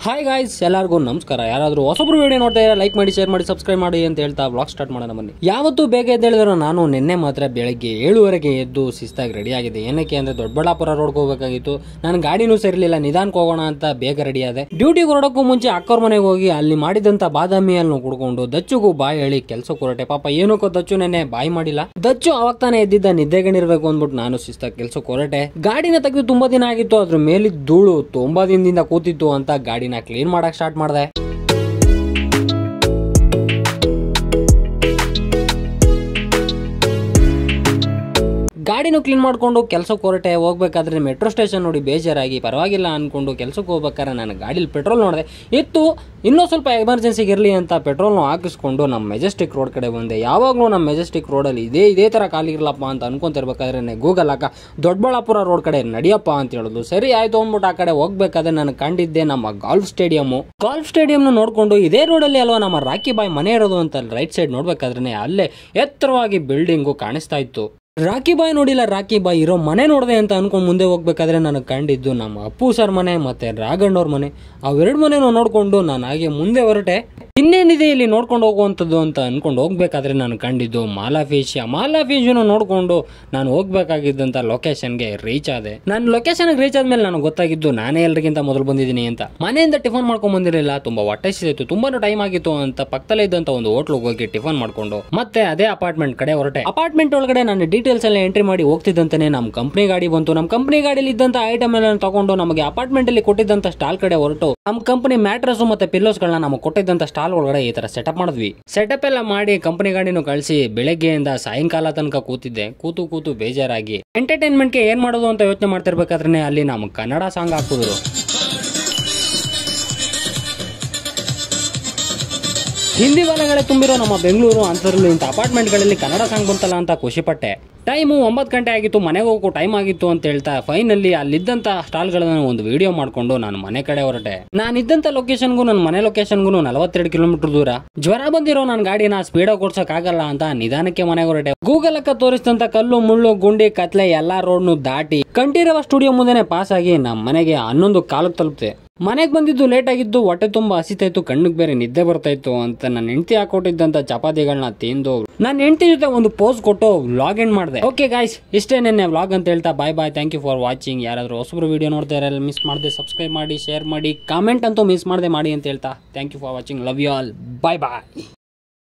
Hi guys, ಎಲ್ಲರಿಗೂ ನಮಸ್ಕಾರ. ಯಾರಾದರೂ ಹೊಸಬ್ರು ವಿಡಿಯೋ ನೋಡ್ತಾ ಇದ್ದಾರೆ ಲೈಕ್ ಮಾಡಿ, ಶೇರ್ ಮಾಡಿ, ಸಬ್ಸ್ಕ್ರೈಬ್ ಮಾಡಿ ಅಂತ ಹೇಳ್ತಾ ವ್ಲಾಗ್ ಸ್ಟಾರ್ಟ್ ಮಾಡೋಣ ಬನ್ನಿ. ಯಾವತ್ತೂ ಬೇಗ ಎದ್ದೇಳಿದ್ರು ನಾನು ನಿನ್ನೆ ಮಾತ್ರ ಬೆಳಗ್ಗೆ 7:30ಗೆ ಎದ್ದು ಶಿಸ್ತಾಗಿ ರೆಡಿ ಆಗಿದೆ. ಏನಕ್ಕೆ ಅಂದ್ರೆ ದೊಡ್ಡಬಳ್ಳಾಪುರ ರೋಡ್ಗೆ ಹೋಗಬೇಕಾಗಿತ್ತು. ನಾನು ಗಾಡಿನೂ ಸೇರಿರಲಿಲ್ಲ, ನಿಧಾನಕ್ಕೆ ಹೋಗೋಣ ಅಂತ ಬೇಗ ರೆಡಿ ಆದೆ. ಡ್ಯೂಟಿಗೆ ಹೊರಡೋಕ್ಕೂ ಮುಂಚೆ ಅಕ್ಕವ್ರ ಮನೆಗೆ ಹೋಗಿ ಅಲ್ಲಿ ಮಾಡಿದಂತ ಬಾದಾಮಿ ಹಾಲನ್ನು ಕುಡ್ಕೊಂಡು ದಚ್ಚುಗೂ ಬಾಯಿ ಹೇಳಿ ಕೆಲಸಕ್ಕೆ ಹೊರಟೆ. ಪಾಪ ಏನಕ್ಕೋ ದಚ್ಚು ನೆನ್ನೆ ಬಾಯಿ ಮಾಡಿಲ್ಲ. ದಚ್ಚು ಅವಾಗ ತಾನೇ ಎದ್ದಿದ್ದ, ನಿದ್ದೆಗಣಿರ್ಬೇಕು ಅಂದ್ಬಿಟ್ಟು ನಾನು ಶಿಸ್ತಾಗಿ ಕೆಲಸಕ್ಕೆ ಹೊರಟೆ. ಗಾಡಿನ ತೆಗೆದು ತುಂಬಾ ದಿನ ಆಗಿತ್ತು, ಅದ್ರ ಮೇಲಿದ್ದ ಧೂಳು ತುಂಬಾ ದಿನದಿಂದ ಕೂತಿತ್ತು ಅಂತ ಗಾಡಿನ ಕ್ಲೀನ್ ಮಾಡಕ್ ಸ್ಟಾರ್ಟ್ ಮಾಡಿದೆ. ಗಾಡಿನೂ ಕ್ಲೀನ್ ಮಾಡ್ಕೊಂಡು ಕೆಲಸಕ್ಕೆ ಹೊರಟೆ. ಹೋಗ್ಬೇಕಾದ್ರೆ ಮೆಟ್ರೋ ಸ್ಟೇಷನ್ ನೋಡಿ ಬೇಜಾರಾಗಿ ಪರವಾಗಿಲ್ಲ ಅನ್ಕೊಂಡು ಕೆಲಸಕ್ಕೆ ಹೋಗ್ಬೇಕಾದ್ರೆ ನಾನು ಗಾಡಿಲಿ ಪೆಟ್ರೋಲ್ ನೋಡಿದೆ ಇತ್ತು. ಇನ್ನೂ ಸ್ವಲ್ಪ ಎಮರ್ಜೆನ್ಸಿಗೆ ಇರಲಿ ಅಂತ ಪೆಟ್ರೋಲ್ನ ಹಾಕಿಸ್ಕೊಂಡು ನಮ್ಮ ಮೆಜೆಸ್ಟಿಕ್ ರೋಡ್ ಕಡೆ ಬಂದೆ. ಯಾವಾಗಲೂ ನಮ್ಮ ಮೆಜೆಸ್ಟಿಕ್ ರೋಡಲ್ಲಿ ಇದೇ ಥರ ಖಾಲಿಗಿರಲಪ್ಪ ಅಂತ ಅನ್ಕೊಂತಿರ್ಬೇಕಾದ್ರೆ ಗೂಗಲ್ ಹಾಕ ದೊಡ್ಡಬಳ್ಳಾಪುರ ರೋಡ್ ಕಡೆ ನಡಿಯಪ್ಪ ಅಂತ ಹೇಳೋದು. ಸರಿ ಆಯ್ತು ಅಂದ್ಬಿಟ್ಟು ಆ ಕಡೆ ಹೋಗ್ಬೇಕಾದ್ರೆ ನಾನು ಕಂಡಿದ್ದೆ ನಮ್ಮ ಗಾಲ್ಫ್ ಸ್ಟೇಡಿಯಂನ ನೋಡ್ಕೊಂಡು ಇದೇ ರೋಡಲ್ಲಿ ಅಲ್ವಾ ನಮ್ಮ ರಾಕಿ ಬಾಯ್ ಮನೆ ಇರೋದು ಅಂತ ರೈಟ್ ಸೈಡ್ ನೋಡ್ಬೇಕಾದ್ರೆ ಅಲ್ಲೇ ಎತ್ತರವಾಗಿ ಬಿಲ್ಡಿಂಗು ಕಾಣಿಸ್ತಾ ಇತ್ತು. ರಾಕಿ ಬಾಯ್ ನೋಡಿಲ್ಲ, ರಾಕಿ ಬಾಯ್ ಇರೋ ಮನೆ ನೋಡಿದೆ ಅಂತ ಅನ್ಕೊಂಡು ಮುಂದೆ ಹೋಗ್ಬೇಕಾದ್ರೆ ನನಗೆ ಕಂಡಿದ್ದು ನಮ್ಮ ಅಪ್ಪು ಸರ್ ಮನೆ ಮತ್ತೆ ರಾಘಣ್ಣವ್ರ ಮನೆ. ಅವೆರಡು ಮನೆನೂ ನೋಡ್ಕೊಂಡು ನಾನು ಹಾಗೆ ಮುಂದೆ ಹೊರಟೆ. ಇನ್ನೇನಿದೆ ಇಲ್ಲಿ ನೋಡ್ಕೊಂಡು ಹೋಗುವಂಥದ್ದು ಅಂತ ಅನ್ಕೊಂಡು ಹೋಗ್ಬೇಕಾದ್ರೆ ನಾನು ಕಂಡಿದ್ದು ಮಾಲಾ ಫಿಶ್ ನೋಡ್ಕೊಂಡು ನಾನು ಹೋಗ್ಬೇಕಾಗಿದ್ದಂತ ಲೊಕೇಶನ್ಗೆ ರೀಚ್ ಆದೆ. ನಾನು ಲೊಕೇಶನ್ಗೆ ರೀಚ್ ಆದ್ಮೇಲೆ ನನಗೆ ಗೊತ್ತಾಗಿದ್ದು ನಾನೇ ಎಲ್ಲರಿಗಿಂತ ಮೊದಲು ಬಂದಿದ್ದೀನಿ ಅಂತ. ಮನೆಯಿಂದ ಟಿಫನ್ ಮಾಡ್ಕೊಂಡ್ ಬಂದಿರಲಿಲ್ಲ, ತುಂಬಾ ಹೊಟ್ಟೆ ಹಸಿದಿತ್ತು, ತುಂಬಾನು ಟೈಮ್ ಆಗಿತ್ತು ಅಂತ ಪಕ್ಕದಲ್ಲೇ ಇದ್ದಂತ ಒಂದು ಹೋಟ್ಲಿಗೆ ಹೋಗಿ ಟಿಫನ್ ಮಾಡ್ಕೊಂಡು ಮತ್ತೆ ಅದೇ ಅಪಾರ್ಟ್ಮೆಂಟ್ ಕಡೆ ಹೊರಟೆ. ಅಪಾರ್ಟ್ಮೆಂಟ್ ಒಳಗಡೆ ನಾನು ಡೀಟೇಲ್ಸ್ ಎಲ್ಲ ಎಂಟ್ರಿ ಮಾಡಿ ಹೋಗ್ತಿದ್ದಂತಾನೆ ನಮ್ಮ ಕಂಪ್ನಿ ಗಾಡಿ ಬಂತು. ನಮ್ಮ ಕಂಪ್ನಿ ಗಾಡಿಯಲ್ಲಿ ಇದ್ದಂತ ಐಟಮ್ ಎಲ್ಲ ತಗೊಂಡು ನಮಗೆ ಅಪಾರ್ಟ್ಮೆಂಟ್ ಅಲ್ಲಿ ಕೊಟ್ಟಿದ್ದಂತ ಸ್ಟಾಲ್ ಕಡೆ ಹೊರಟು ನಮ್ಮ ಕಂಪನಿ ಮ್ಯಾಟ್ರಸ್ ಮತ್ತೆ ಪಿಲ್ಲೋಸ್ ಗಳನ್ನ ನಮಗೆ ಕೊಟ್ಟಿದ್ದಂತ ಸ್ಟಾಲ್ ಒಳಗಡೆ ಈ ತರ ಸೆಟಪ್ ಮಾಡಿದ್ವಿ. ಸೆಟಪ್ ಎಲ್ಲ ಮಾಡಿ ಕಂಪನಿ ಗಾಡಿನೂ ಕಳಿಸಿ ಬೆಳಗ್ಗೆಯಿಂದ ಸಾಯಂಕಾಲ ತನಕ ಕೂತಿದ್ದೆ. ಕೂತು ಬೇಜಾರಾಗಿ ಎಂಟರ್ಟೈನ್ಮೆಂಟ್ಗೆ ಏನ್ ಮಾಡೋದು ಅಂತ ಯೋಚನೆ ಮಾಡ್ತಿರ್ಬೇಕಾದ್ರೆ ಅಲ್ಲಿ ನಮ್ಮ ಕನ್ನಡ ಸಾಂಗ್ ಹಾಕಿದ್ರು. ಹಿಂದಿ ವಾಲಗಳೇ ತುಂಬಿರೋ ನಮ್ಮ ಬೆಂಗಳೂರು ಅಂತರಲ್ಲೂ ಇಂಥ ಅಪಾರ್ಟ್ಮೆಂಟ್ಗಳಲ್ಲಿ ಕನ್ನಡ ಸಾಂಗ್ ಬಂತಲ್ಲ ಅಂತ ಖುಷಿ ಪಟ್ಟೆ. ಟೈಮು 9 ಗಂಟೆ ಆಗಿತ್ತು, ಮನೆಗೆ ಹೋಗೋ ಟೈಮ್ ಆಗಿತ್ತು ಅಂತ ಹೇಳ್ತಾ ಫೈನಲ್ಲಿ ಅಲ್ಲಿದ್ದಂತ ಸ್ಟಾಲ್ಗಳನ್ನ ಒಂದು ವಿಡಿಯೋ ಮಾಡ್ಕೊಂಡು ನಾನು ಮನೆ ಕಡೆ ಹೊರಟೆ. ನಾನಿದ್ದಂತ ಲೊಕೇಶನ್ಗೂ ನನ್ನ ಮನೆ ಲೊಕೇಶನ್ಗೂ 42 ಕಿಲೋಮೀಟರ್ ದೂರ. ಜ್ವರ ಬಂದಿರೋ ನನ್ನ ಗಾಡಿನ ಸ್ಪೀಡಾಗಿ ಓಡ್ಸಕ್ ಆಗಲ್ಲ ಅಂತ ನಿಧಾನಕ್ಕೆ ಮನೆಗೆ ಹೊರಟೆ. ಗೂಗಲ್ ಅಕ್ಕ ತೋರಿಸಿದಂತ ಕಲ್ಲು ಮುಳ್ಳು ಗುಂಡಿ ಕತ್ಲೆ ಎಲ್ಲಾ ರೋಡ್ನು ದಾಟಿ ಕಂಠೀರವ ಸ್ಟುಡಿಯೋ ಮುಂದೆನೆ ಪಾಸ್ ಆಗಿ ನಮ್ಮ ಮನೆಗೆ 11 ತಲುಪಿದೆ. ಮನೆಗೆ ಬಂದಿದ್ದು ಲೇಟ್ ಆಗಿದ್ದು, ಹೊಟ್ಟೆ ತುಂಬಾ ಹಸಿತಾ ಇತ್ತು, ಕಣ್ಣಿಗೆ ಬೇರೆ ನಿದ್ದೆ ಬರ್ತಾ ಇತ್ತು ಅಂತ ನನ್ನ ಹೆಂಡತಿ ಹಾಕೊಟ್ಟಿದ್ದಂತ ಚಪಾತಿಗಳನ್ನ ತಿಂದು ನನ್ನ ಹೆಂಡತಿ ಜೊತೆ ಒಂದು ಪೋಸ್ ಕೊಟ್ಟು ವ್ಲಾಗ್ ಎಂಡ್ ಮಾಡಿದೆ. ಓಕೆ ಗಾಯ್ಸ್, ಇಷ್ಟೇ ನೆನ್ನೆ ವ್ಲಾಗ್ ಅಂತ ಹೇಳ್ತಾ bye. Thank you for watching. ಯಾರಾದ್ರೂ ಹೊಸಬ್ರು ವಿಡಿಯೋ ನೋಡ್ತಾ ಇರಲ್ಲ ಮಿಸ್ ಮಾಡದೆ ಸಬ್ಸ್ಕ್ರೈಬ್ ಮಾಡಿ, ಶೇರ್ ಮಾಡಿ, ಕಾಮೆಂಟ್ ಅಂತೂ ಮಿಸ್ ಮಾಡದೆ ಮಾಡಿ ಅಂತ ಹೇಳ್ತಾ thank you for watching. Love you all. Bye.